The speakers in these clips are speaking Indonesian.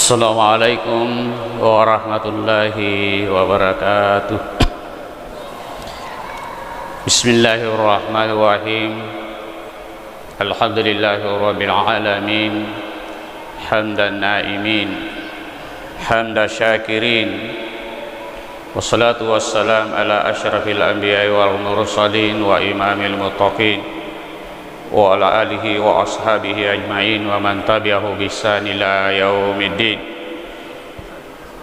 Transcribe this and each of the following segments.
Assalamualaikum warahmatullahi wabarakatuh. Bismillahirrahmanirrahim. Alhamdulillahi rabbil alamin. Hamdan na'imin, hamda syakirin. Wassalatu wassalam ala asyrafil anbiya'i wal mursalin wa imamil muttaqin wa ala alihi wa ashabihi ajma'in wa man tabi'ahu biihsan ila yaumiddin.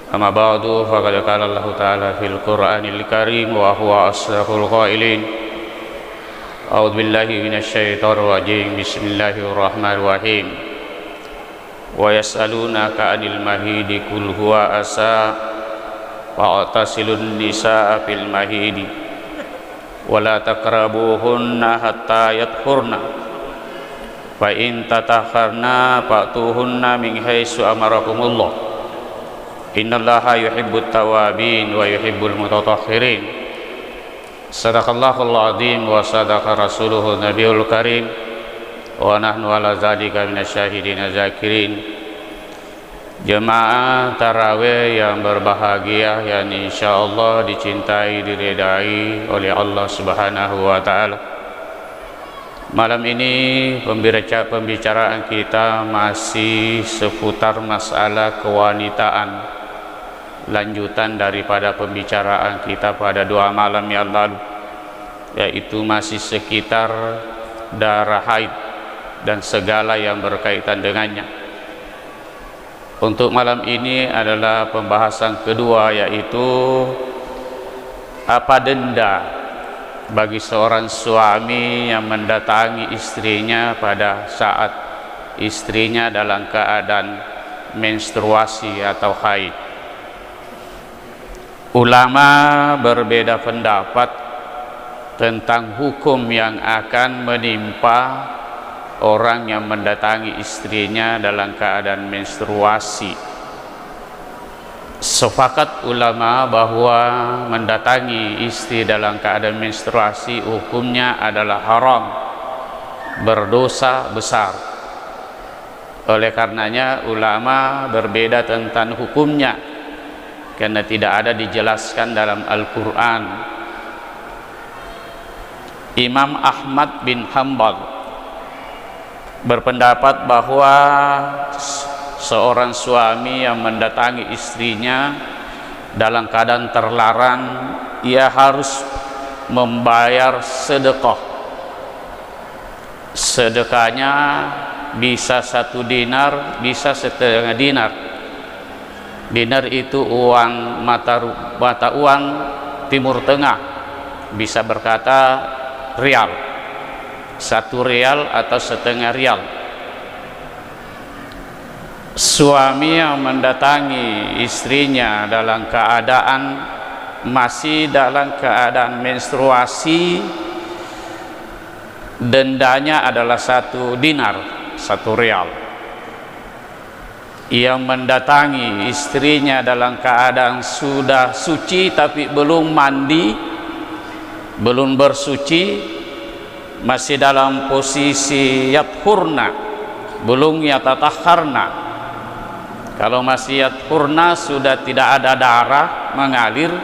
Amma ba'du, faqad qala Allah ta'ala fil Qur'anil Karim wa huwa asdaqul qailin. A'udzu billahi minasyaitonir rajim. Bismillahirrahmanirrahim. Wa yas'alunaka 'anil mahidi qul huwa asa fa'tasilun nisaa fil mahidi wala taqrabuhunna hatta yatahurna fa in tatahharna fa'tuhunna min haitsu amarakumullah innallaha yuhibbut tawwabin wa yuhibbul mutatahhirin. Sadaqallahul azim wa sadaqa rasuluhun nabiyul karim wa nahnu ala zalika minasyahidin zakirin. Jemaah tarawih yang berbahagia yang insyaallah dicintai diridai oleh Allah Subhanahu wa taala. Malam ini pembicaraan kita masih seputar masalah kewanitaan, lanjutan daripada pembicaraan kita pada 2 malam yang lalu, yaitu masih sekitar darah haid dan segala yang berkaitan dengannya. Untuk malam ini adalah pembahasan kedua, yaitu apa denda bagi seorang suami yang mendatangi istrinya pada saat istrinya dalam keadaan menstruasi atau haid. Ulama berbeda pendapat tentang hukum yang akan menimpa orang yang mendatangi istrinya dalam keadaan menstruasi. Sepakat ulama bahwa mendatangi istri dalam keadaan menstruasi hukumnya adalah haram, berdosa besar. Oleh karenanya ulama berbeda tentang hukumnya, karena tidak ada dijelaskan dalam Al-Quran. Imam Ahmad bin Hanbal berpendapat bahwa seorang suami yang mendatangi istrinya dalam keadaan terlarang, ia harus membayar sedekah. Sedekahnya bisa 1 dinar, bisa setengah dinar. Dinar itu uang mata uang Timur Tengah, bisa berkata rial, 1 rial atau setengah rial. Suami yang mendatangi istrinya dalam keadaan masih dalam keadaan menstruasi, dendanya adalah 1 dinar, 1 rial. Yang mendatangi istrinya dalam keadaan sudah suci tapi belum mandi, belum bersuci, masih dalam posisi yathurna, belum yatatahharna. Kalau masih yathurna sudah tidak ada darah mengalir,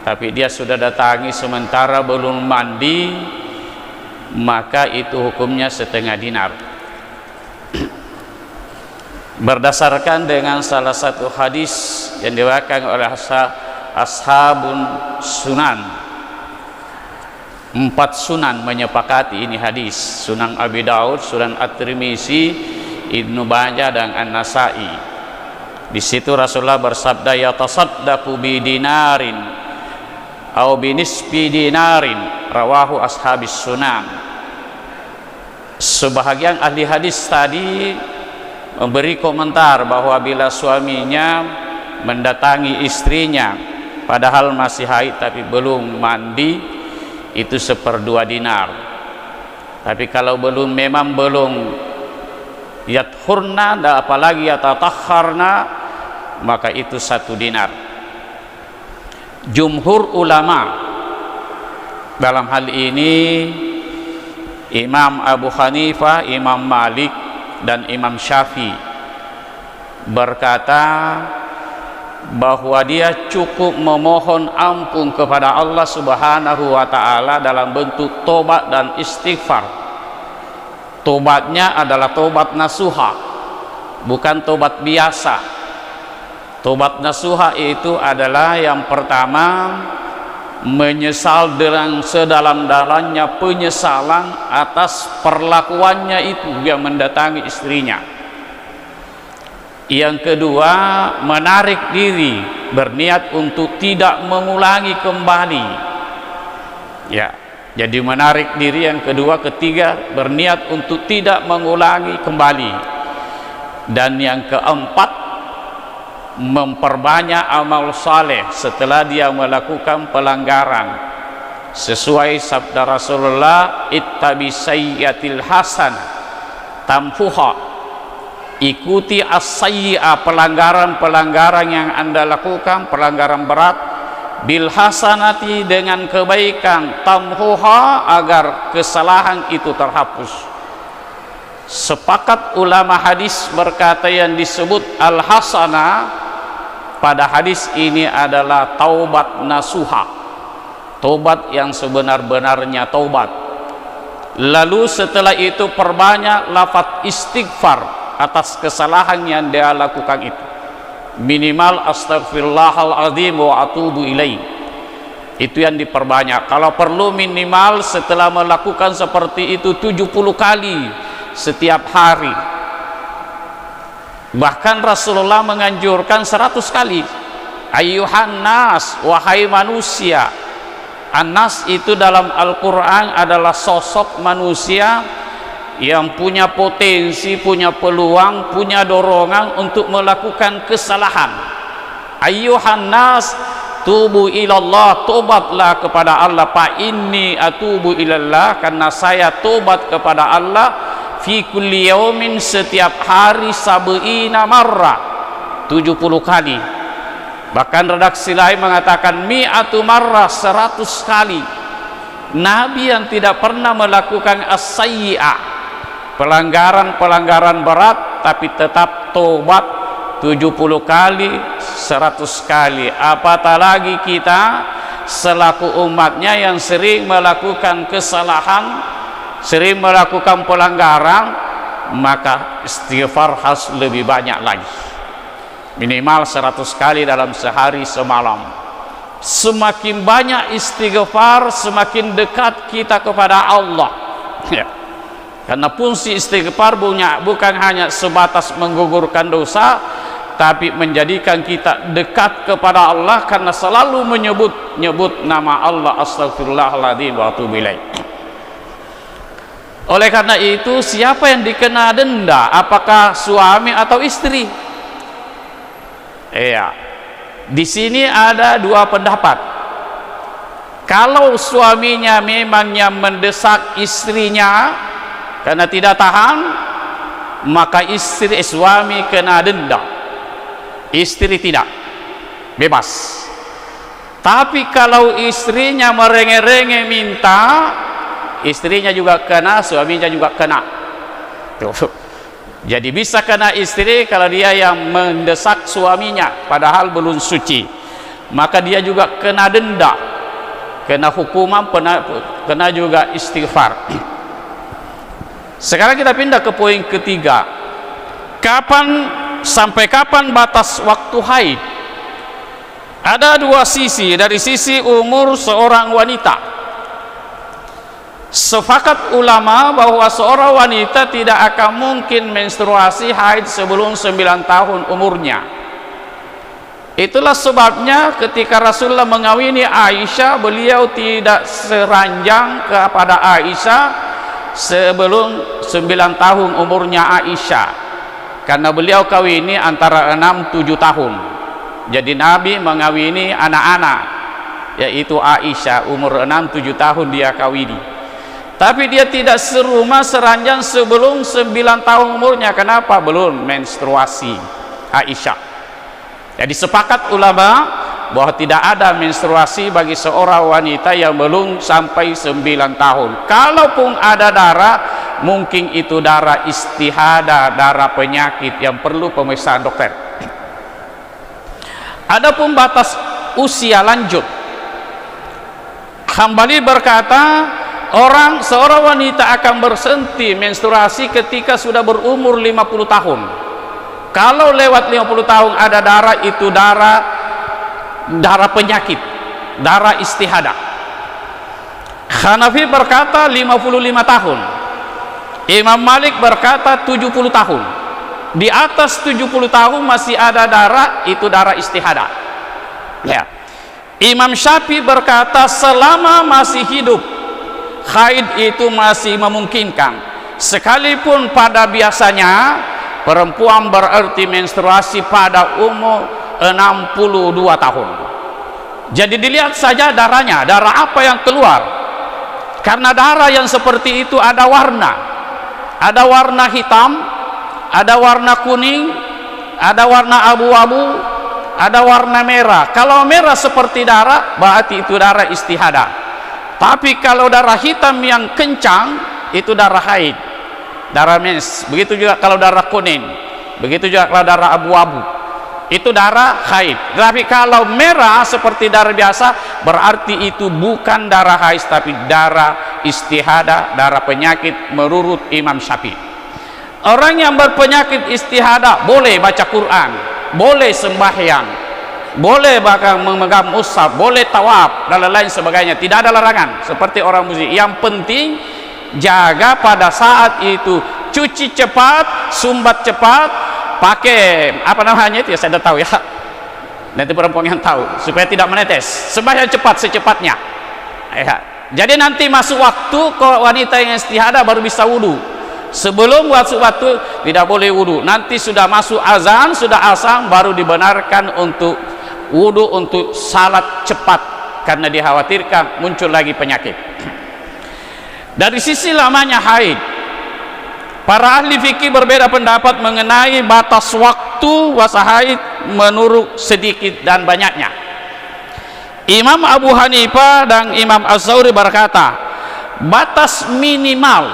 tapi dia sudah datangi sementara belum mandi, maka itu hukumnya setengah dinar. Berdasarkan dengan salah satu hadis yang diriwayatkan oleh ashabun sunan, 4 sunan menyepakati ini hadis, Sunan Abi Daud, Sunan At-Tirmizi, Ibnu Majah dan An-Nasa'i. Di situ Rasulullah bersabda, yatasaddaqu bi dinarin aw bi nisfi dinarin, rawahu ashabis sunan. Sebahagian ahli hadis tadi memberi komentar bahwa bila suaminya mendatangi istrinya padahal masih haid tapi belum mandi, itu 1/2 dinar. Tapi kalau memang belum yathurna, apalagi yatatahharna, maka itu 1 dinar. Jumhur ulama dalam hal ini Imam Abu Hanifah, Imam Malik dan Imam Syafi'i berkata bahwa dia cukup memohon ampun kepada Allah Subhanahu wa Ta'ala dalam bentuk tobat dan istighfar. Tobatnya adalah tobat nasuha, bukan tobat biasa. Tobat nasuha itu adalah yang pertama menyesal dengan sedalam-dalamnya penyesalan atas perlakuannya itu yang mendatangi istrinya. Yang kedua, menarik diri, berniat untuk tidak mengulangi kembali. Ya, jadi menarik diri yang kedua. Ketiga, berniat untuk tidak mengulangi kembali. Dan yang keempat, memperbanyak amal saleh setelah dia melakukan pelanggaran. Sesuai sabda Rasulullah, ittabi sayyatil hasanah tamfuha. Ikuti as-sayyi'ah, pelanggaran-pelanggaran yang Anda lakukan, pelanggaran berat, bil hasanati, dengan kebaikan, tamhuha, agar kesalahan itu terhapus. Sepakat ulama hadis berkata yang disebut al-hasanah pada hadis ini adalah taubat nasuha, taubat yang sebenar-benarnya taubat. Lalu setelah itu perbanyak lafaz istighfar atas kesalahan yang dia lakukan itu. Minimal astaghfirullahaladzim wa atubu ilaih, itu yang diperbanyak. Kalau perlu minimal setelah melakukan seperti itu 70 kali setiap hari. Bahkan Rasulullah menganjurkan 100 kali. Ayyuhan nas, wahai manusia. An-nas itu dalam Al-Quran adalah sosok manusia yang punya potensi, punya peluang, punya dorongan untuk melakukan kesalahan. Ayyuhan nas, tubu ilallah, tobatlah kepada Allah. Fa inni atubu ilallah, karena saya tobat kepada Allah. Fi kulli yaumin, setiap hari, sab'ina marrah, 70 kali. Bahkan redaksi lain mengatakan mi'atu marrah, 100 kali. Nabi yang tidak pernah melakukan as-sayyi'ah, pelanggaran-pelanggaran berat, tapi tetap tobat 70 kali, 100 kali. Apatah lagi kita selaku umatnya yang sering melakukan kesalahan, sering melakukan pelanggaran, maka istighfar harus lebih banyak lagi, minimal 100 kali dalam sehari semalam. Semakin banyak istighfar, semakin dekat kita kepada Allah, ya. Karena fungsi istighfar bukan hanya sebatas menggugurkan dosa, tapi menjadikan kita dekat kepada Allah, karena selalu menyebut nama Allah, astaghfirullahaladzim wa atubu ilaih. Oleh karena itu, siapa yang dikena denda? Apakah suami atau istri? Iya. Di sini ada dua pendapat. Kalau suaminya memang yang mendesak istrinya karena tidak tahan, maka suami kena denda, istri tidak, bebas. Tapi kalau istrinya merengek-rengek minta, istrinya juga kena, suaminya juga kena. Jadi bisa kena istri kalau dia yang mendesak suaminya padahal belum suci, maka dia juga kena denda, kena hukuman, kena juga istighfar. Sekarang kita pindah ke poin ketiga. Sampai kapan batas waktu haid? Ada dua sisi. Dari sisi umur seorang wanita, sepakat ulama bahwa seorang wanita tidak akan mungkin menstruasi haid sebelum 9 tahun umurnya. Itulah sebabnya ketika Rasulullah mengawini Aisyah, beliau tidak seranjang kepada Aisyah sebelum 9 tahun umurnya Aisyah, karena beliau kawini antara 6-7 tahun. Jadi Nabi mengawini anak-anak, yaitu Aisyah, umur 6-7 tahun dia kawini. Tapi dia tidak serumah seranjang sebelum 9 tahun umurnya. Kenapa? Belum menstruasi Aisyah. Jadi sepakat ulama bahwa tidak ada menstruasi bagi seorang wanita yang belum sampai 9 tahun. Kalaupun ada darah, mungkin itu darah istihada, darah penyakit yang perlu pemeriksaan dokter. Adapun batas usia lanjut, Hambali berkata seorang wanita akan berhenti menstruasi ketika sudah berumur 50 tahun. Kalau lewat 50 tahun ada darah, itu darah penyakit, darah istihada. Hanafi berkata 55 tahun, Imam Malik berkata 70 tahun. Di atas 70 tahun masih ada darah, itu darah istihada ya. Imam Syafi'i berkata selama masih hidup, haid itu masih memungkinkan, sekalipun pada biasanya perempuan berarti menstruasi pada umur 62 tahun. Jadi dilihat saja darahnya, darah apa yang keluar. Karena darah yang seperti itu ada warna hitam, ada warna kuning, ada warna abu-abu, ada warna merah. Kalau merah seperti darah, berarti itu darah istihada. Tapi kalau darah hitam yang kencang, itu darah haid, darah mens. Begitu juga kalau darah kuning, begitu juga kalau darah abu-abu, itu darah haid. Tapi kalau merah seperti darah biasa, berarti itu bukan darah haid, tapi darah istihada, darah penyakit menurut Imam Syafi'i. Orang yang berpenyakit istihada boleh baca Quran, boleh sembahyang, boleh bahkan memegang mushaf, boleh tawaf dan lain sebagainya, tidak ada larangan seperti orang muslim. Yang penting jaga pada saat itu cuci cepat, sumbat cepat, pakai apa namanya itu ya, saya tidak tahu ya, nanti perempuan yang tahu, supaya tidak menetes. Sembahyang cepat secepatnya ya. Jadi nanti masuk waktu kalau wanita yang istihada baru bisa wudu. Sebelum masuk waktu tidak boleh wudu. Nanti sudah masuk azan, sudah asar, baru dibenarkan untuk wudu, untuk salat cepat, karena dikhawatirkan muncul lagi penyakit. Dari sisi lamanya haid, para ahli fikih berbeda pendapat mengenai batas waktu puasa haid menurut sedikit dan banyaknya. Imam Abu Hanifah dan Imam Az-Zuhri berkata, batas minimal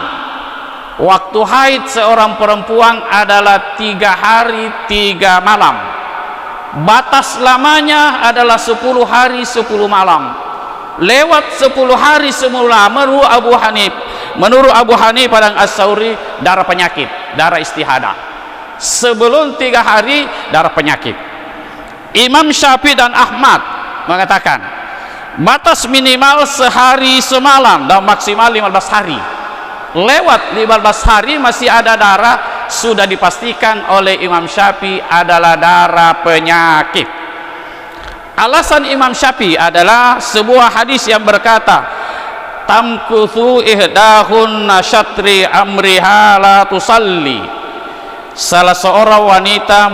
waktu haid seorang perempuan adalah 3 hari 3 malam. Batas lamanya adalah 10 hari 10 malam. Lewat 10 hari 10 malam menurut Abu Hanifah dan Az-Zuhri darah penyakit, darah istihada. Sebelum 3 hari darah penyakit. Imam Syafi'i dan Ahmad mengatakan batas minimal sehari semalam dan maksimal 15 hari. Lewat 15 hari masih ada darah, sudah dipastikan oleh Imam Syafi'i adalah darah penyakit. Alasan Imam Syafi'i adalah sebuah hadis yang berkata, tamkuthu ihdahunna syatri amriha la tusalli. Salah seorang wanita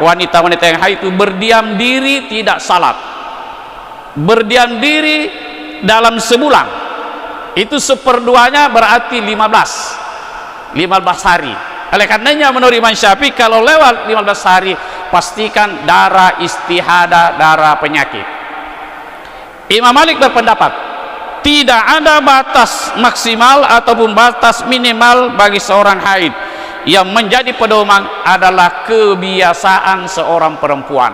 wanita yang haid itu berdiam diri tidak salat, berdiam diri dalam sebulan, itu 1/2-nya berarti 15 hari. Oleh karenanya menurut Imam Syafi'i kalau lewat 15 hari pastikan darah istihada, darah penyakit. Imam Malik berpendapat tidak ada batas maksimal ataupun batas minimal bagi seorang haid. Yang menjadi pedoman adalah kebiasaan seorang perempuan.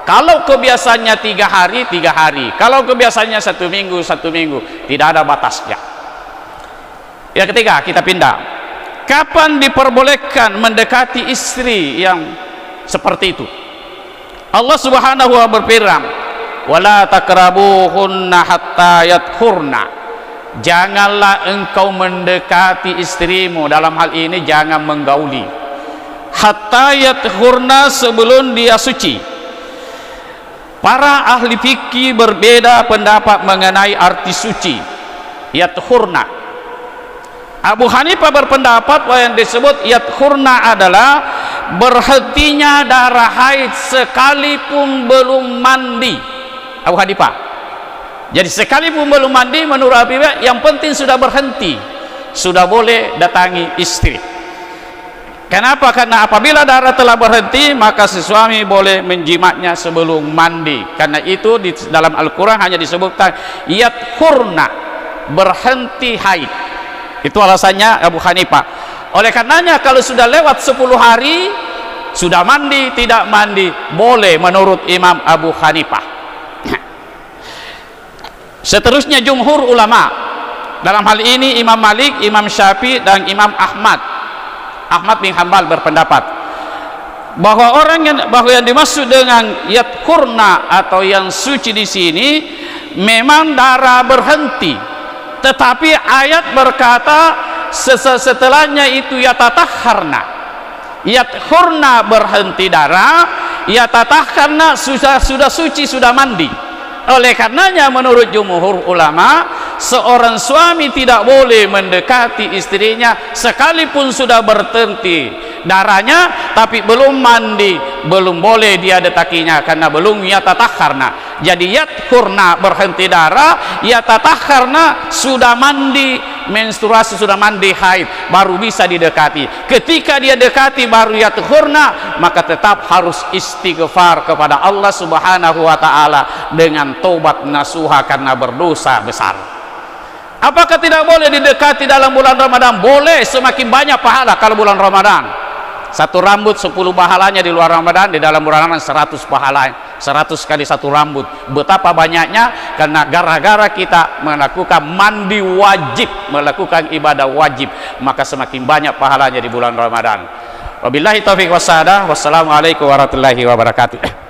Kalau kebiasaannya 3 hari 3 hari, kalau kebiasaannya 1 minggu 1 minggu, tidak ada batasnya. Yang ketiga, kita pindah. Kapan diperbolehkan mendekati istri yang seperti itu? Allah Subhanahu wa ta'ala berfirman, wala takrabuhunna hatta yadhurna. Janganlah engkau mendekati istrimu, dalam hal ini jangan menggauli, hatta yadhurna, sebelum dia suci. Para ahli fikih berbeda pendapat mengenai arti suci yadhurna. Abu Hanifah berpendapat bahwa yang disebut yadhurna adalah berhentinya darah haid sekalipun belum mandi. Abu Hanifah, jadi sekalipun belum mandi menurut Abu Hanifah yang penting sudah berhenti, sudah boleh datangi istri. Kenapa? Karena apabila darah telah berhenti maka si suami boleh menjimatnya sebelum mandi. Karena itu di dalam Al-Quran hanya disebutkan yadhurna, berhenti haid. Itu alasannya Abu Hanifah. Oleh karenanya kalau sudah lewat 10 hari sudah mandi tidak mandi boleh menurut Imam Abu Hanifah. Seterusnya jumhur ulama, dalam hal ini Imam Malik, Imam Syafi'i dan Imam Ahmad bin Hanbal berpendapat bahwa bahwa yang dimaksud dengan yatkurna atau yang suci di sini memang darah berhenti, tetapi ayat berkata setelahnya itu yatatahharna, yatkurna berhenti darah, yatatahharna sudah suci, sudah mandi. Oleh karenanya menurut jumhur ulama seorang suami tidak boleh mendekati istrinya sekalipun sudah berhenti darahnya tapi belum mandi, belum boleh dia detakinya karena belum yatatahharna. Jadi yatkurna berhenti darah, yatatahharna sudah mandi menstruasi, sudah mandi haid, baru bisa didekati. Ketika dia dekati baru yatkurna, maka tetap harus istighfar kepada Allah Subhanahu wa taala dengan taubat nasuha karena berdosa besar. Apakah tidak boleh didekati dalam bulan Ramadan? Boleh, semakin banyak pahala kalau bulan Ramadan. Satu rambut 10 pahalanya, di luar Ramadan, di dalam bulan Ramadan 100 pahala, 100 kali satu rambut. Betapa banyaknya karena gara-gara kita melakukan mandi wajib, melakukan ibadah wajib, maka semakin banyak pahalanya di bulan Ramadan. Wabillahi taufiq wassadah. Wassalamualaikum warahmatullahi wabarakatuh.